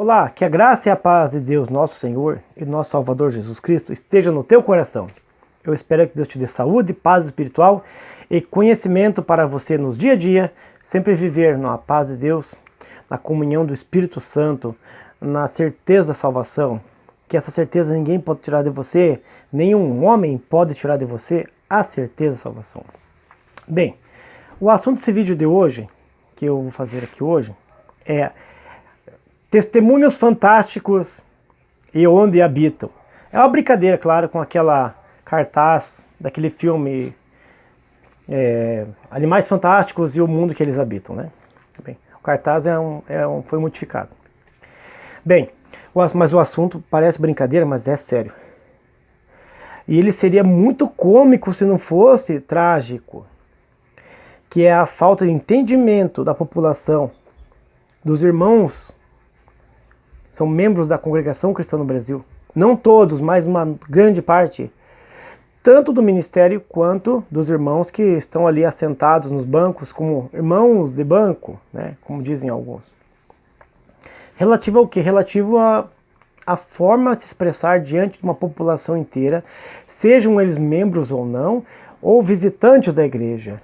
Olá, que a graça e a paz de Deus, nosso Senhor e nosso Salvador Jesus Cristo esteja no teu coração. Eu espero que Deus te dê saúde, paz espiritual e conhecimento para você nos dia a dia, sempre viver na paz de Deus, na comunhão do Espírito Santo, na certeza da salvação, que essa certeza ninguém pode tirar de você, nenhum homem pode tirar de você a certeza da salvação. Bem, o assunto desse vídeo de hoje, que eu vou fazer aqui hoje, é testemunhos fantásticos e onde habitam. É uma brincadeira, claro, com aquela cartaz daquele filme Animais Fantásticos e o Mundo que Eles Habitam, né? Bem, o cartaz foi modificado. Bem, mas o assunto parece brincadeira, mas é sério. E ele seria muito cômico se não fosse trágico, que é a falta de entendimento da população, dos irmãos são membros da congregação cristã no Brasil. Não todos, mas uma grande parte, tanto do ministério quanto dos irmãos que estão ali assentados nos bancos, como irmãos de banco, né, como dizem alguns. Relativo ao quê? Relativo a forma de se expressar diante de uma população inteira, sejam eles membros ou não, ou visitantes da igreja.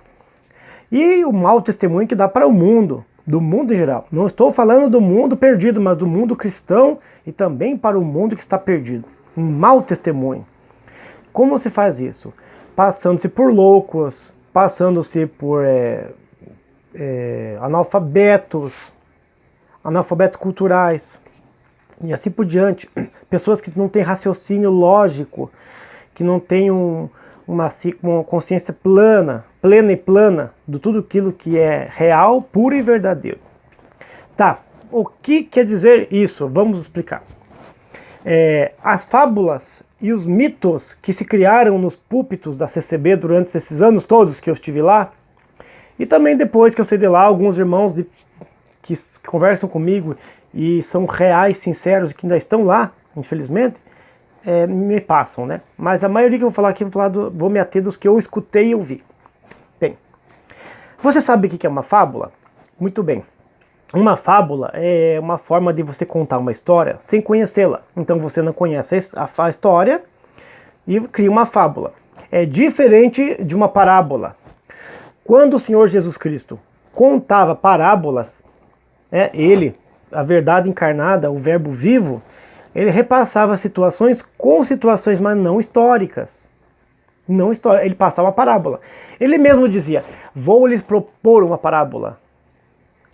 E o mau testemunho que dá para o mundo, do mundo em geral. Não estou falando do mundo perdido, mas do mundo cristão e também para o mundo que está perdido. Um mau testemunho. Como se faz isso? Passando-se por loucos, passando-se por analfabetos culturais e assim por diante. Pessoas que não têm raciocínio lógico, que não têm uma consciência plena e plana de tudo aquilo que é real, puro e verdadeiro. Tá, o que quer dizer isso? Vamos explicar. As fábulas e os mitos que se criaram nos púlpitos da CCB durante esses anos todos que eu estive lá, e também depois que eu saí de lá, alguns irmãos que conversam comigo e são reais, sinceros, que ainda estão lá, infelizmente, me passam, né? Mas a maioria que eu vou falar aqui, vou me ater dos que eu escutei e ouvi. Bem, você sabe o que é uma fábula? Muito bem. Uma fábula é uma forma de você contar uma história sem conhecê-la. Então você não conhece a história e cria uma fábula. É diferente de uma parábola. Quando o Senhor Jesus Cristo contava parábolas, ele, a verdade encarnada, o verbo vivo, ele repassava situações com situações, mas não históricas. Não história, ele passava uma parábola. Ele mesmo dizia, vou lhes propor uma parábola.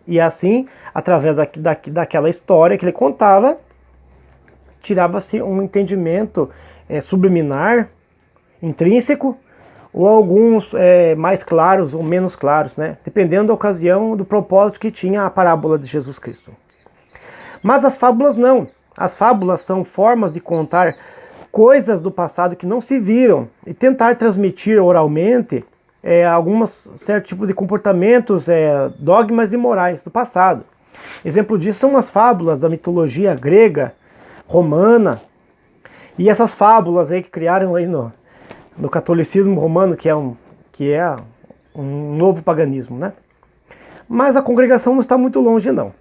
E assim, através daquela história que ele contava, tirava-se um entendimento subliminar, intrínseco, ou alguns mais claros ou menos claros, né? Dependendo da ocasião, do propósito que tinha a parábola de Jesus Cristo. Mas as fábulas não. As fábulas são formas de contar coisas do passado que não se viram e tentar transmitir oralmente alguns certos tipos de comportamentos, dogmas e morais do passado. Exemplo disso são as fábulas da mitologia grega, romana, e essas fábulas aí que criaram aí no catolicismo romano, que é um novo paganismo, né? Mas a congregação não está muito longe, não.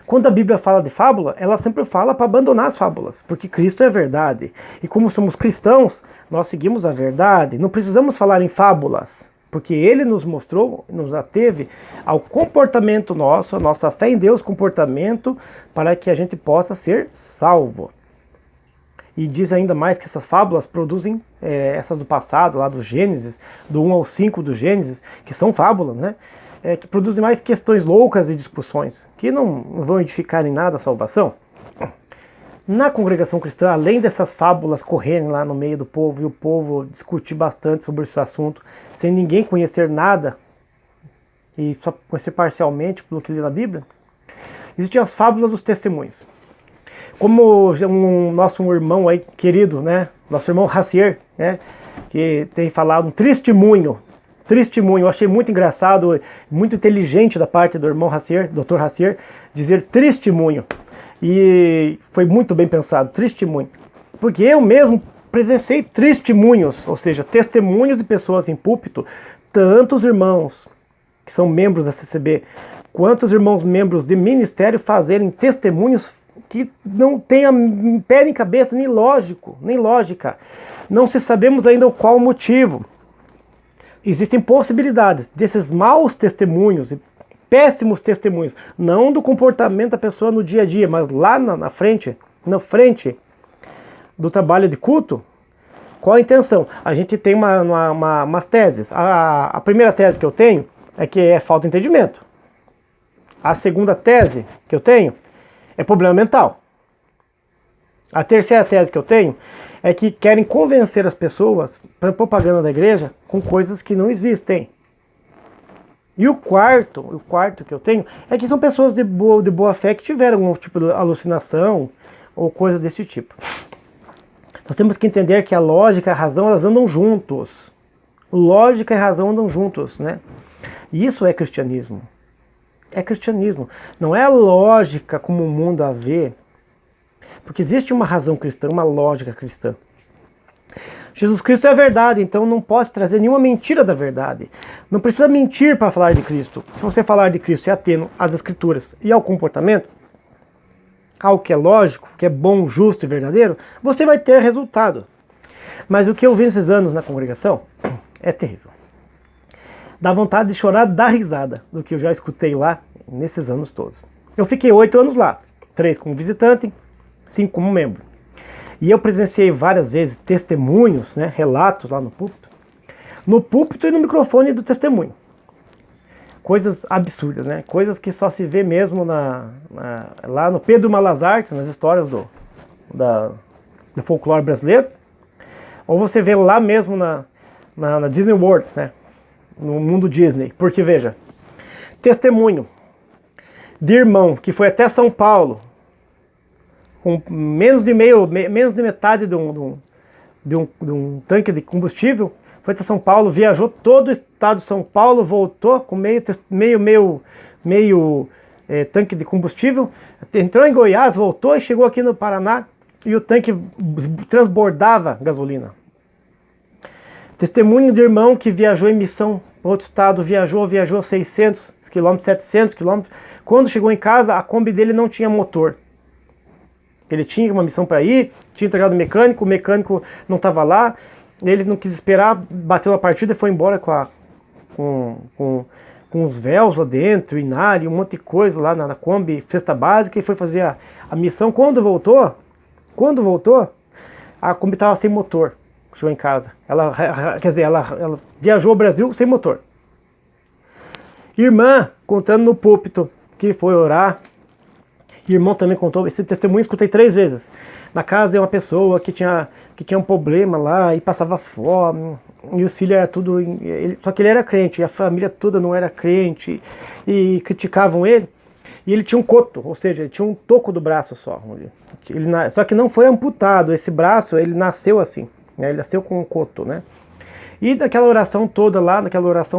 Quando a Bíblia fala de fábula, ela sempre fala para abandonar as fábulas, porque Cristo é verdade. E como somos cristãos, nós seguimos a verdade. Não precisamos falar em fábulas, porque Ele nos mostrou, nos ateve ao comportamento nosso, a nossa fé em Deus, comportamento, para que a gente possa ser salvo. E diz ainda mais que essas fábulas produzem, essas do passado, lá do Gênesis, do 1 ao 5 do Gênesis, que são fábulas, né? Que produzem mais questões loucas e discussões, que não vão edificar em nada a salvação. Na congregação cristã, além dessas fábulas correrem lá no meio do povo, e o povo discutir bastante sobre esse assunto, sem ninguém conhecer nada, e só conhecer parcialmente pelo que lê na Bíblia, existem as fábulas dos testemunhos. Como nosso irmão aí, querido, né, nosso irmão Racier, né, que tem falado um testemunho, eu achei muito engraçado, muito inteligente da parte do irmão Racier, Dr. Racier, dizer testemunho. E foi muito bem pensado, testemunho. Porque eu mesmo presenciei testemunhos, ou seja, testemunhos de pessoas em púlpito, tanto os irmãos que são membros da CCB, Quantos irmãos membros de ministério fazerem testemunhos que não tenham pé nem cabeça, nem lógica. Não se sabemos ainda o qual motivo. Existem possibilidades desses maus testemunhos, péssimos testemunhos, não do comportamento da pessoa no dia a dia, mas lá na frente do trabalho de culto. Qual a intenção? A gente tem umas teses. A primeira tese que eu tenho é que é falta de entendimento. A segunda tese que eu tenho é problema mental. A terceira tese que eu tenho é que querem convencer as pessoas para propaganda da igreja com coisas que não existem. E o quarto que eu tenho é que são pessoas de boa fé que tiveram algum tipo de alucinação ou coisa desse tipo. Nós temos que entender que a lógica e a razão, elas andam juntos. Lógica e razão andam juntos, né? E isso é cristianismo. É cristianismo. Não é a lógica como o mundo a vê. Porque existe uma razão cristã, uma lógica cristã. Jesus Cristo é a verdade, então não posso trazer nenhuma mentira da verdade. Não precisa mentir para falar de Cristo. Se você falar de Cristo e atendo às Escrituras e ao comportamento, ao que é lógico, que é bom, justo e verdadeiro, você vai ter resultado. Mas o que eu vi nesses anos na congregação é terrível. Dá vontade de chorar, dar risada do que eu já escutei lá nesses anos todos. Eu fiquei 8 anos lá, 3 como visitante, 5 como membro. E eu presenciei várias vezes testemunhos, né, relatos lá no púlpito e no microfone do testemunho. Coisas absurdas, né? Coisas que só se vê mesmo lá no Pedro Malas Artes, nas histórias do folclore brasileiro. Ou você vê lá mesmo na Disney World, né? No mundo Disney. Porque, veja, testemunho de irmão que foi até São Paulo com menos de metade de um tanque de combustível, foi até São Paulo, viajou todo o estado de São Paulo, voltou com meio tanque de combustível, entrou em Goiás, voltou e chegou aqui no Paraná e o tanque transbordava gasolina. Testemunho de irmão que viajou em missão para outro estado, viajou 600 quilômetros, 700 quilômetros. Quando chegou em casa, a Kombi dele não tinha motor. Ele tinha uma missão para ir, tinha entregado o mecânico não estava lá, ele não quis esperar, bateu a partida e foi embora com os véus lá dentro, inário, um monte de coisa lá na Kombi, cesta básica, e foi fazer a missão. Quando voltou, a Kombi estava sem motor, chegou em casa. Ela viajou ao Brasil sem motor. Irmã contando no púlpito que foi orar. Irmão também contou, esse testemunho escutei 3 vezes. Na casa de uma pessoa que tinha um problema lá e passava fome, e os filhos eram tudo... só que ele era crente, e a família toda não era crente, e criticavam ele. E ele tinha um coto, ou seja, ele tinha um toco do braço só. Só que não foi amputado, esse braço, ele nasceu assim, né? Ele nasceu com um coto, né? E naquela oração toda lá,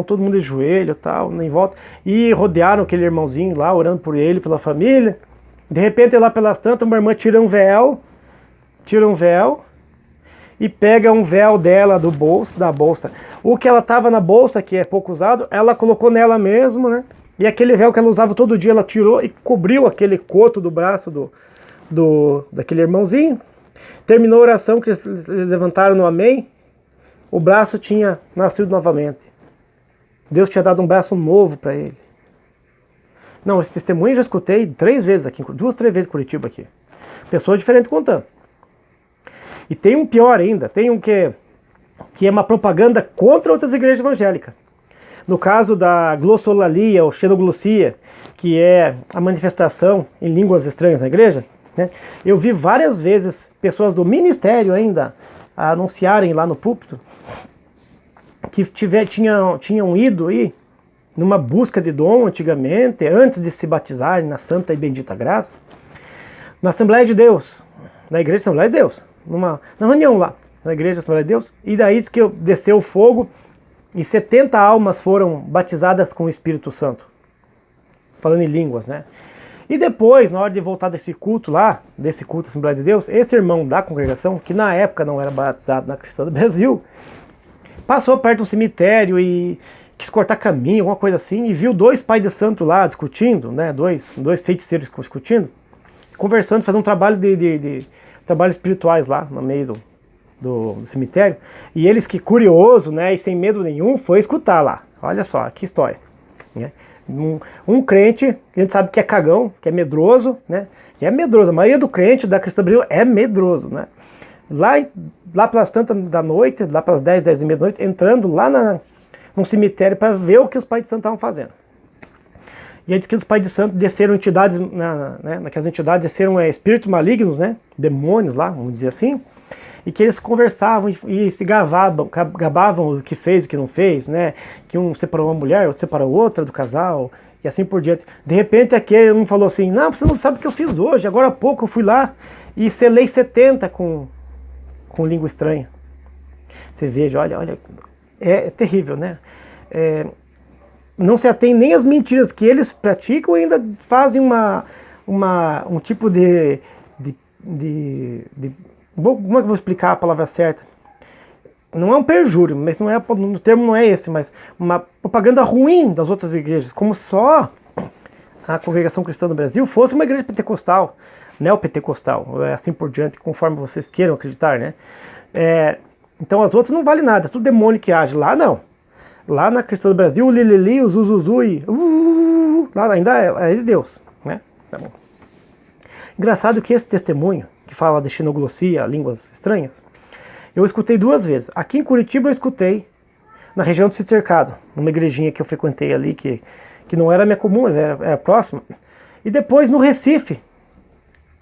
todo mundo de joelho e tal, em volta, e rodearam aquele irmãozinho lá, orando por ele, pela família. De repente, lá pelas tantas, uma irmã tira um véu e pega um véu dela da bolsa. O que ela tava na bolsa, que é pouco usado, ela colocou nela mesmo, né? E aquele véu que ela usava todo dia, ela tirou e cobriu aquele coto do braço daquele irmãozinho. Terminou a oração, que eles levantaram no amém, o braço tinha nascido novamente. Deus tinha dado um braço novo para ele. Não, esse testemunho eu já escutei 3 vezes aqui, 2, 3 vezes em Curitiba aqui. Pessoas diferentes contando. E tem um pior ainda, tem um que é uma propaganda contra outras igrejas evangélicas. No caso da glossolalia ou xenoglossia, que é a manifestação em línguas estranhas na igreja, né? Eu vi várias vezes pessoas do ministério ainda anunciarem lá no púlpito que tinham ido aí numa busca de dom antigamente, antes de se batizarem na santa e bendita graça, na Assembleia de Deus, na igreja Assembleia de Deus, na reunião lá, na igreja Assembleia de Deus, e daí diz que desceu o fogo e 70 almas foram batizadas com o Espírito Santo, falando em línguas, né? E depois, na hora de voltar desse culto lá, desse culto da Assembleia de Deus, esse irmão da congregação, que na época não era batizado na Cristã do Brasil, passou perto de um cemitério e quis cortar caminho, alguma coisa assim, e viu dois pais de santo lá discutindo, né, dois feiticeiros discutindo, conversando, fazendo um trabalho de trabalhos espirituais lá no meio do cemitério, e eles, que curioso, né, e sem medo nenhum, foi escutar lá. Olha só, que história, né? Um crente, que a gente sabe que é cagão, que é medroso, né? Que é medroso, a maioria do crente da Cristã Brasil é medroso, né? Lá pelas tantas da noite, lá pelas 10, 10 e meia da noite, entrando lá num cemitério para ver o que os pais de santo estavam fazendo. E aí diz que os pais de santo desceram entidades, naquelas entidades desceram espíritos malignos, né? Demônios lá, vamos dizer assim, e que eles conversavam e se gabavam o que fez, o que não fez, né? Que um separou uma mulher, outro separou outra do casal, e assim por diante. De repente aquele um falou assim, não, você não sabe o que eu fiz hoje, agora há pouco eu fui lá e selei 70 com língua estranha. Você veja, olha, é terrível, né? Não se atém nem às mentiras que eles praticam e ainda fazem um tipo como é que eu vou explicar a palavra certa? Não é um perjúrio, mas não é, o termo não é esse, mas uma propaganda ruim das outras igrejas, como só a Congregação Cristã do Brasil fosse uma igreja pentecostal, neopentecostal, assim por diante, conforme vocês queiram acreditar, né? Então as outras não valem nada, é tudo demônio que age. Lá não. Lá na Cristã do Brasil, o lilili, o zuzuzu e lá ainda é de Deus, né? Tá bom. Engraçado que esse testemunho, que fala de xenoglossia, línguas estranhas, eu escutei 2 vezes. Aqui em Curitiba eu escutei, na região do Sítio Cercado, numa igrejinha que eu frequentei ali, que não era minha comum, mas era próxima. E depois no Recife,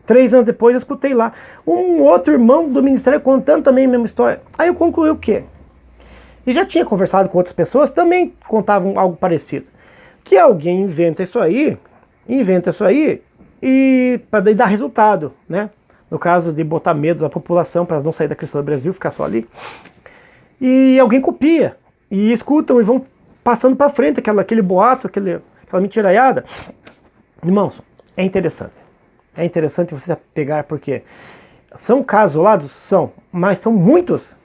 3 anos depois, eu escutei lá um outro irmão do ministério contando também a mesma história. Aí eu concluí o quê? E já tinha conversado com outras pessoas, também contavam algo parecido. Que alguém inventa isso aí e para dar resultado, né? No caso de botar medo da população para não sair da Cristã do Brasil, ficar só ali. E alguém copia, e escutam e vão passando para frente aquele boato, aquela mentiraiada. Irmãos, é interessante. É interessante você pegar, porque são casos isolados? São, mas são muitos.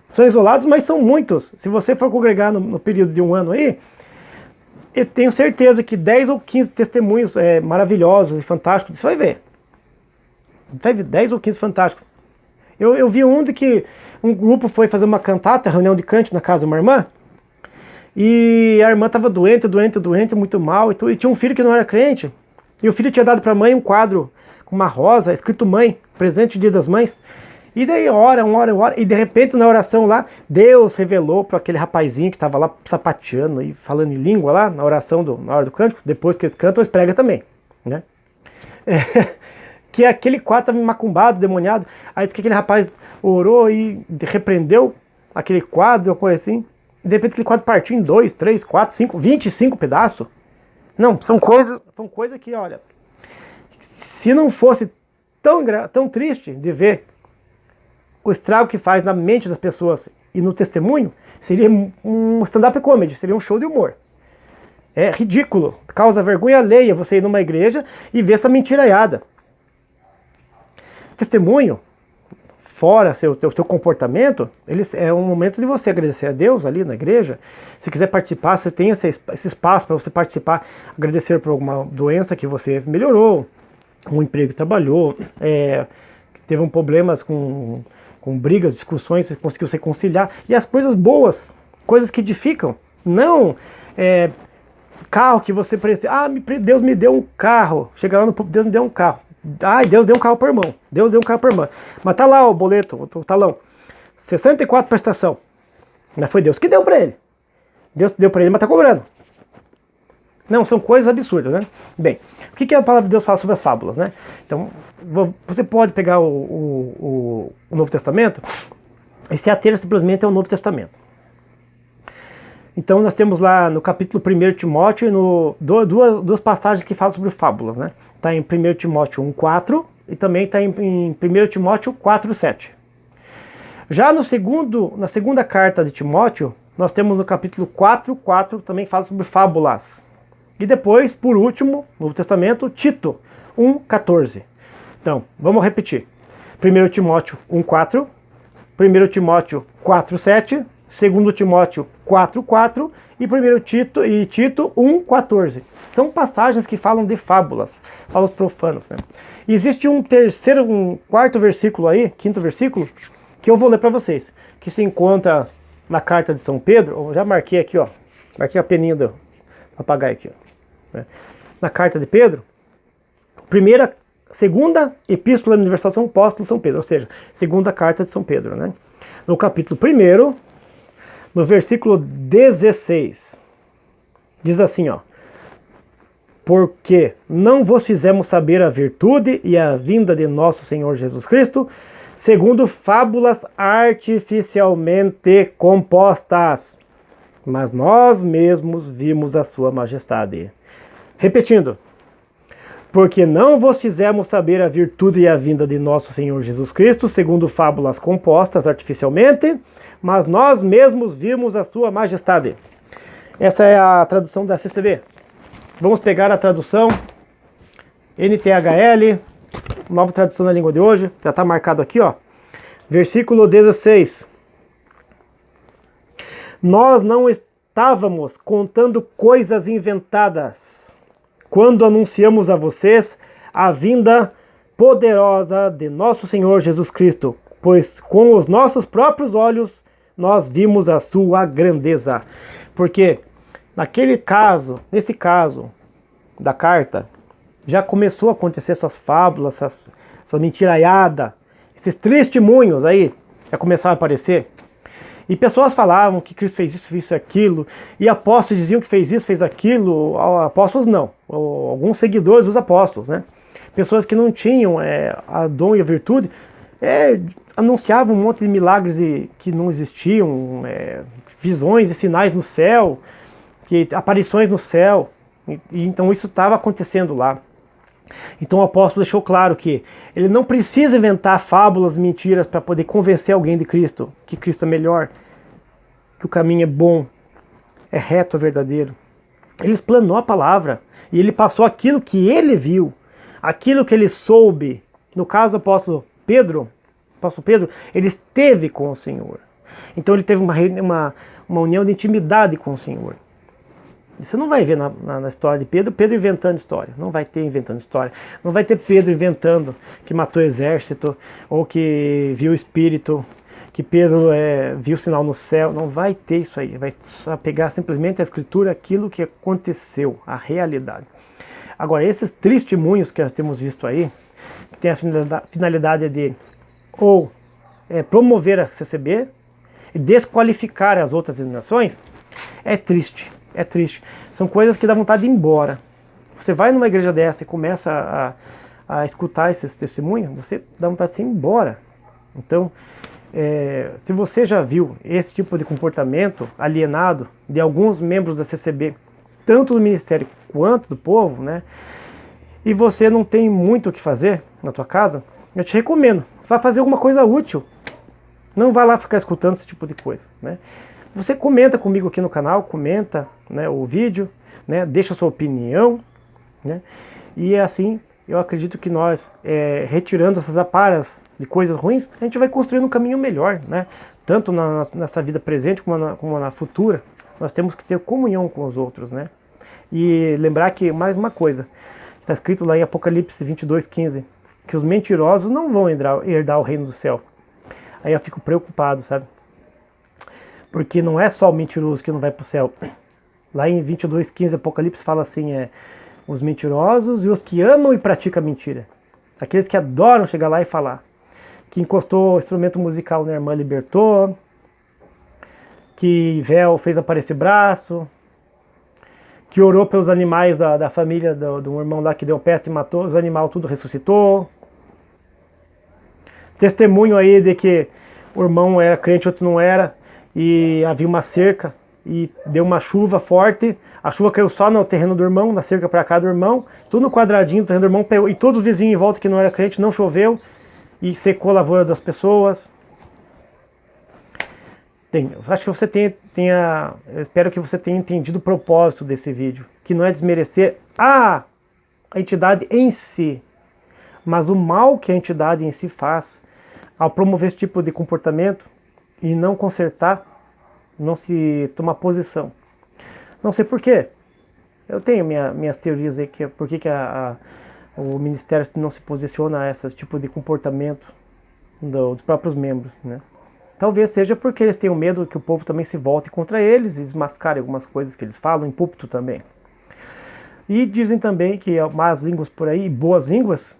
São isolados, mas são muitos. Se você for congregar no período de 1 ano aí, eu tenho certeza que 10 ou 15 testemunhos maravilhosos e fantásticos, você vai ver. Vai ver 10 ou 15 fantásticos. Eu vi um de que um grupo foi fazer uma cantata, reunião de cântico na casa de uma irmã, e a irmã estava doente, muito mal, e tinha um filho que não era crente, e o filho tinha dado para a mãe um quadro com uma rosa, escrito mãe, presente de Dia das Mães, e daí ora, e de repente na oração lá, Deus revelou para aquele rapazinho que estava lá sapateando e falando em língua lá, na oração, na hora do cântico, depois que eles cantam, eles pregam também, né? Que aquele quadro estava macumbado, demoniado. Aí diz que aquele rapaz orou e repreendeu aquele quadro, uma coisa assim. E de repente aquele quadro partiu em 2, 3, 4, 5, 25 pedaços. Não, são coisas que, olha, se não fosse tão triste de ver o estrago que faz na mente das pessoas e no testemunho, seria um stand-up comedy, seria um show de humor. É ridículo, causa vergonha alheia você ir numa igreja e ver essa mentiraiada. Testemunho, fora teu comportamento, é um momento de você agradecer a Deus ali na igreja. Se quiser participar, você tem esse espaço para você participar, agradecer por alguma doença que você melhorou, um emprego que trabalhou, teve problemas com brigas, discussões, você conseguiu se reconciliar, e as coisas boas, coisas que edificam, não carro que você precisa, Deus me deu um carro, chega lá no público, Deus me deu um carro. Deus deu um carro para o irmão. Deus deu um carro para a irmã. Mas tá lá o boleto, o talão. 64 prestação. Mas foi Deus que deu para ele. Deus deu para ele, mas tá cobrando. Não, são coisas absurdas, né? Bem, o que a palavra de Deus fala sobre as fábulas, né? Então, você pode pegar o Novo Testamento e se ater simplesmente ao Novo Testamento. Então nós temos lá no capítulo 1 de Timóteo duas passagens que falam sobre fábulas, né? Está em 1 Timóteo 1,4 e também está em 1 Timóteo 4,7. Já na segunda carta de Timóteo, nós temos no capítulo 4,4 também fala sobre fábulas. E depois, por último, no Novo Testamento, Tito 1,14. Então, vamos repetir. 1 Timóteo 1,4, 1 Timóteo 4,7, 2 Timóteo 4:4 e 1 Tito 1:14. São passagens que falam de fábulas profanas, né? Existe um quarto versículo aí, quinto versículo, que eu vou ler para vocês, que se encontra na carta de São Pedro. Eu já marquei aqui, ó, marquei a peninha do papagaio aqui, ó, né? Na carta de Pedro, segunda epístola universal São Apóstolo São Pedro, ou seja, segunda carta de São Pedro, né? No capítulo 1, no versículo 16, diz assim, ó: porque não vos fizemos saber a virtude e a vinda de nosso Senhor Jesus Cristo, segundo fábulas artificialmente compostas, mas nós mesmos vimos a sua majestade. Repetindo, porque não vos fizemos saber a virtude e a vinda de nosso Senhor Jesus Cristo, segundo fábulas compostas artificialmente, mas nós mesmos vimos a sua majestade. Essa é a tradução da CCB. Vamos pegar a tradução NTHL, nova tradução da língua de hoje, já está marcado aqui, ó. Versículo 16. Nós não estávamos contando coisas inventadas quando anunciamos a vocês a vinda poderosa de nosso Senhor Jesus Cristo, pois com os nossos próprios olhos nós vimos a sua grandeza. Porque nesse caso da carta, já começou a acontecer essas fábulas, essa mentiraiada, esses testemunhos aí já começaram a aparecer. E pessoas falavam que Cristo fez isso e aquilo, e apóstolos diziam que fez isso, fez aquilo, apóstolos não, alguns seguidores dos apóstolos, né? Pessoas que não tinham a dom e a virtude, anunciavam um monte de milagres que não existiam, visões e sinais no céu, aparições no céu, e então isso estava acontecendo lá. Então o apóstolo deixou claro que ele não precisa inventar fábulas, mentiras para poder convencer alguém de Cristo, que Cristo é melhor, que o caminho é bom, é reto, é verdadeiro. Ele explanou a palavra e ele passou aquilo que ele viu, aquilo que ele soube. No caso do apóstolo Pedro, ele esteve com o Senhor. Então ele teve uma união de intimidade com o Senhor. Você não vai ver na história de Pedro inventando história. Não vai ter inventando história. Não vai ter Pedro inventando que matou exército, ou que viu o Espírito, que Pedro viu sinal no céu. Não vai ter isso aí. Vai só pegar simplesmente a Escritura, aquilo que aconteceu, a realidade. Agora, esses testemunhos que nós temos visto aí, que tem a finalidade de promover a CCB e desqualificar as outras denominações, é triste. É triste. São coisas que dá vontade de ir embora. Você vai numa igreja dessa e começa a escutar esses testemunhos, você dá vontade de ir embora. Então, se você já viu esse tipo de comportamento alienado de alguns membros da CCB, tanto do ministério quanto do povo, né, e você não tem muito o que fazer na tua casa, eu te recomendo, vá fazer alguma coisa útil. Não vá lá ficar escutando esse tipo de coisa, né? Você comenta comigo aqui no canal, comenta, né, o vídeo, né, deixa a sua opinião, né, e assim eu acredito que nós, retirando essas aparas de coisas ruins, a gente vai construindo um caminho melhor, né, tanto nessa vida presente como na futura. Nós temos que ter comunhão com os outros, né, e lembrar que, mais uma coisa, está escrito lá em Apocalipse 22:15, que os mentirosos não vão herdar o reino do céu. Aí eu fico preocupado, sabe? Porque não é só o mentiroso que não vai para o céu. Lá em 22:15, Apocalipse fala assim, os mentirosos e os que amam e praticam a mentira. Aqueles que adoram chegar lá e falar. Que encostou o instrumento musical na irmã, libertou. Que véu fez aparecer braço. Que orou pelos animais da família do irmão lá que deu peste e matou. Os animais tudo ressuscitou. Testemunho aí de que o irmão era crente, outro não era. E havia uma cerca e deu uma chuva forte, a chuva caiu só no terreno do irmão, na cerca para cá do irmão, tudo no quadradinho do terreno do irmão, pegou, e todos os vizinhos em volta que não era crente, não choveu, e secou a lavoura das pessoas. Acho que você eu espero que você tenha entendido o propósito desse vídeo, que não é desmerecer a entidade em si, mas o mal que a entidade em si faz, ao promover esse tipo de comportamento, e não consertar, não se tomar posição. Não sei porquê. Eu tenho minhas teorias aí, que por que o Ministério não se posiciona a esse tipo de comportamento dos próprios membros, né? Talvez seja porque eles tenham medo que o povo também se volte contra eles e desmascare algumas coisas que eles falam em púlpito também. E dizem também que há más línguas por aí, boas línguas,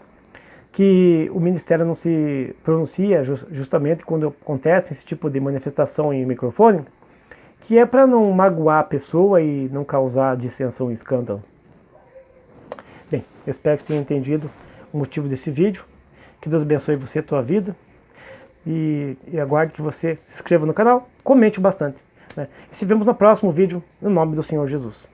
que o Ministério não se pronuncia justamente quando acontece esse tipo de manifestação em microfone, que é para não magoar a pessoa e não causar dissensão e escândalo. Bem, eu espero que você tenha entendido o motivo desse vídeo. Que Deus abençoe você e a tua vida. E aguardo que você se inscreva no canal, comente bastante, né? E se vemos no próximo vídeo, no nome do Senhor Jesus.